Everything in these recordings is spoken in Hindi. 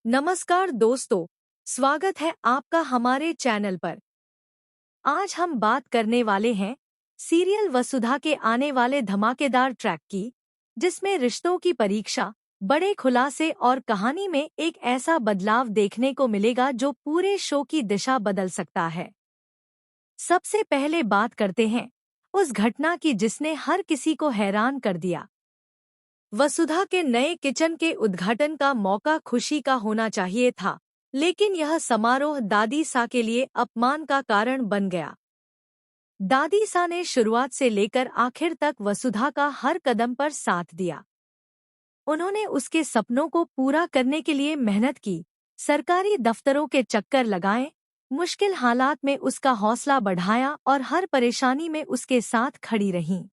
नमस्कार दोस्तों, स्वागत है आपका हमारे चैनल पर। आज हम बात करने वाले हैं सीरियल वसुधा के आने वाले धमाकेदार ट्रैक की, जिसमें रिश्तों की परीक्षा, बड़े खुलासे और कहानी में एक ऐसा बदलाव देखने को मिलेगा जो पूरे शो की दिशा बदल सकता है। सबसे पहले बात करते हैं उस घटना की जिसने हर किसी को हैरान कर दिया। वसुधा के नए किचन के उद्घाटन का मौका खुशी का होना चाहिए था, लेकिन यह समारोह दादी सा के लिए अपमान का कारण बन गया। दादी सा ने शुरुआत से लेकर आखिर तक वसुधा का हर कदम पर साथ दिया। उन्होंने उसके सपनों को पूरा करने के लिए मेहनत की, सरकारी दफ्तरों के चक्कर लगाए, मुश्किल हालात में उसका हौसला बढ़ाया और हर परेशानी में उसके साथ खड़ी रहीं।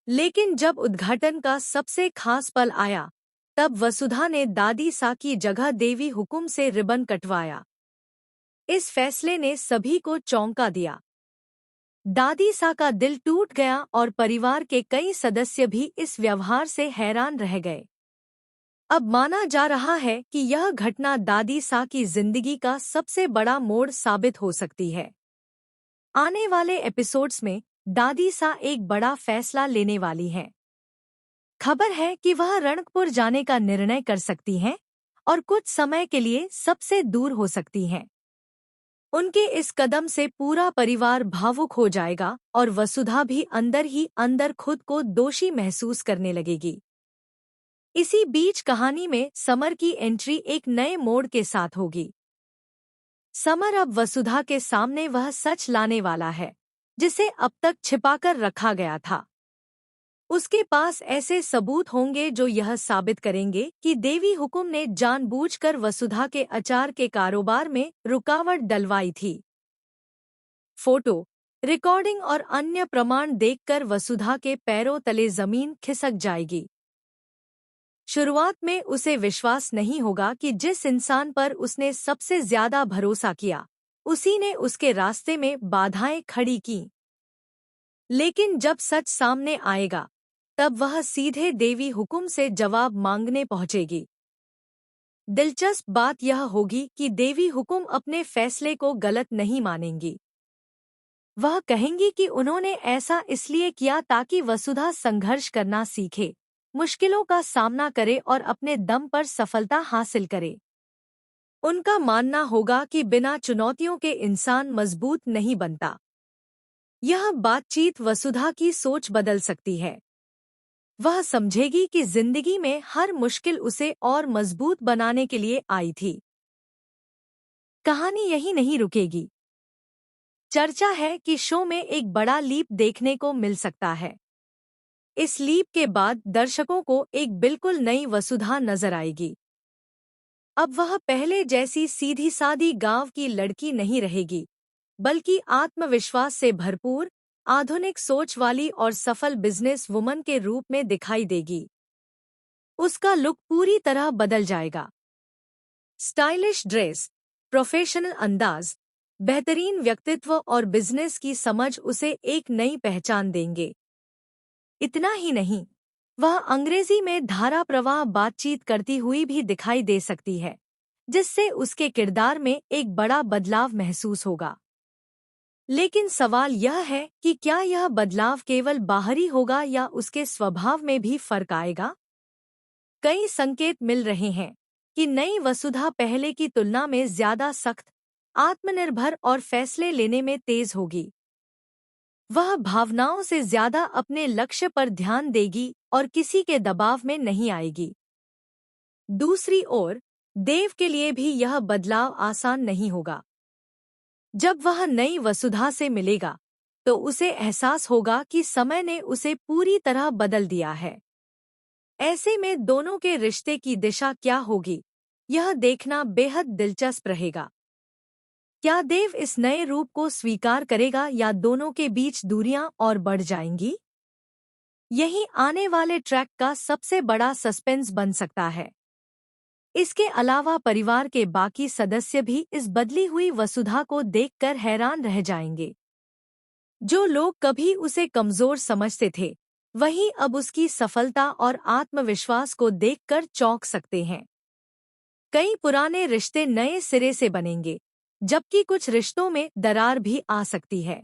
लेकिन जब उद्घाटन का सबसे खास पल आया, तब वसुधा ने दादी सा की जगह देवी हुकुम से रिबन कटवाया। इस फैसले ने सभी को चौंका दिया। दादी सा का दिल टूट गया और परिवार के कई सदस्य भी इस व्यवहार से हैरान रह गए। अब माना जा रहा है कि यह घटना दादी सा की जिंदगी का सबसे बड़ा मोड़ साबित हो सकती है। आने वाले एपिसोड्स में दादी सा एक बड़ा फैसला लेने वाली हैं। खबर है कि वह रणकपुर जाने का निर्णय कर सकती हैं और कुछ समय के लिए सबसे दूर हो सकती हैं। उनके इस कदम से पूरा परिवार भावुक हो जाएगा और वसुधा भी अंदर ही अंदर खुद को दोषी महसूस करने लगेगी। इसी बीच कहानी में समर की एंट्री एक नए मोड़ के साथ होगी। समर अब वसुधा के सामने वह सच लाने वाला है जिसे अब तक छिपाकर रखा गया था। उसके पास ऐसे सबूत होंगे जो यह साबित करेंगे कि देवी हुकुम ने जानबूझकर वसुधा के अचार के कारोबार में रुकावट डलवाई थी। फोटो, रिकॉर्डिंग और अन्य प्रमाण देखकर वसुधा के पैरों तले जमीन खिसक जाएगी। शुरुआत में उसे विश्वास नहीं होगा कि जिस इंसान पर उसने सबसे ज्यादा भरोसा किया, उसी ने उसके रास्ते में बाधाएं खड़ी की। लेकिन जब सच सामने आएगा, तब वह सीधे देवी हुकुम से जवाब मांगने पहुंचेगी। दिलचस्प बात यह होगी कि देवी हुकुम अपने फैसले को गलत नहीं मानेंगी। वह कहेंगी कि उन्होंने ऐसा इसलिए किया ताकि वसुधा संघर्ष करना सीखे, मुश्किलों का सामना करे और अपने दम पर सफलता हासिल करे। उनका मानना होगा कि बिना चुनौतियों के इंसान मजबूत नहीं बनता। यह बातचीत वसुधा की सोच बदल सकती है। वह समझेगी कि जिंदगी में हर मुश्किल उसे और मजबूत बनाने के लिए आई थी। कहानी यही नहीं रुकेगी। चर्चा है कि शो में एक बड़ा लीप देखने को मिल सकता है। इस लीप के बाद दर्शकों को एक बिल्कुल नई वसुधा नजर आएगी। अब वह पहले जैसी सीधी सादी गांव की लड़की नहीं रहेगी, बल्कि आत्मविश्वास से भरपूर, आधुनिक सोच वाली और सफल बिजनेस वुमन के रूप में दिखाई देगी। उसका लुक पूरी तरह बदल जाएगा। स्टाइलिश ड्रेस, प्रोफेशनल अंदाज, बेहतरीन व्यक्तित्व और बिजनेस की समझ उसे एक नई पहचान देंगे। इतना ही नहीं, वह अंग्रेजी में धारा प्रवाह बातचीत करती हुई भी दिखाई दे सकती है, जिससे उसके किरदार में एक बड़ा बदलाव महसूस होगा। लेकिन सवाल यह है कि क्या यह बदलाव केवल बाहरी होगा या उसके स्वभाव में भी फर्क आएगा? कई संकेत मिल रहे हैं कि नई वसुधा पहले की तुलना में ज्यादा सख्त, आत्मनिर्भर और फैसले लेने में तेज होगी। वह भावनाओं से ज्यादा अपने लक्ष्य पर ध्यान देगी और किसी के दबाव में नहीं आएगी। दूसरी ओर, देव के लिए भी यह बदलाव आसान नहीं होगा। जब वह नई वसुधा से मिलेगा, तो उसे एहसास होगा कि समय ने उसे पूरी तरह बदल दिया है। ऐसे में दोनों के रिश्ते की दिशा क्या होगी, यह देखना बेहद दिलचस्प रहेगा। क्या देव इस नए रूप को स्वीकार करेगा या दोनों के बीच दूरियां और बढ़ जाएंगी? यही आने वाले ट्रैक का सबसे बड़ा सस्पेंस बन सकता है। इसके अलावा परिवार के बाकी सदस्य भी इस बदली हुई वसुधा को देखकर हैरान रह जाएंगे। जो लोग कभी उसे कमजोर समझते थे, वही अब उसकी सफलता और आत्मविश्वास को देखकर चौंक सकते हैं। कई पुराने रिश्ते नए सिरे से बनेंगे, जबकि कुछ रिश्तों में दरार भी आ सकती है।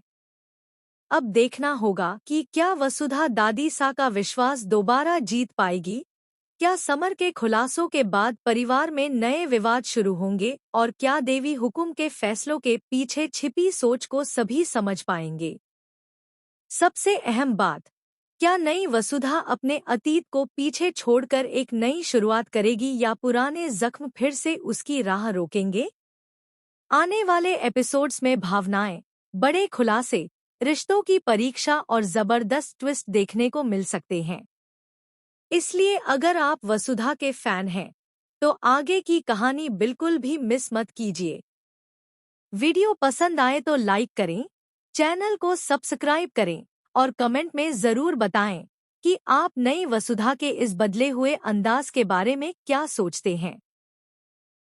अब देखना होगा कि क्या वसुधा दादी सा का विश्वास दोबारा जीत पाएगी। क्या समर के खुलासों के बाद परिवार में नए विवाद शुरू होंगे और क्या देवी हुकुम के फैसलों के पीछे छिपी सोच को सभी समझ पाएंगे। सबसे अहम बात, क्या नई वसुधा अपने अतीत को पीछे छोड़कर एक नई शुरुआत करेगी या पुराने जख्म फिर से उसकी राह रोकेंगे। आने वाले एपिसोड्स में भावनाएं, बड़े खुलासे, रिश्तों की परीक्षा और जबरदस्त ट्विस्ट देखने को मिल सकते हैं। इसलिए अगर आप वसुधा के फैन हैं, तो आगे की कहानी बिल्कुल भी मिस मत कीजिए। वीडियो पसंद आए तो लाइक करें, चैनल को सब्सक्राइब करें और कमेंट में ज़रूर बताएं कि आप नई वसुधा के इस बदले हुए अंदाज के बारे में क्या सोचते हैं।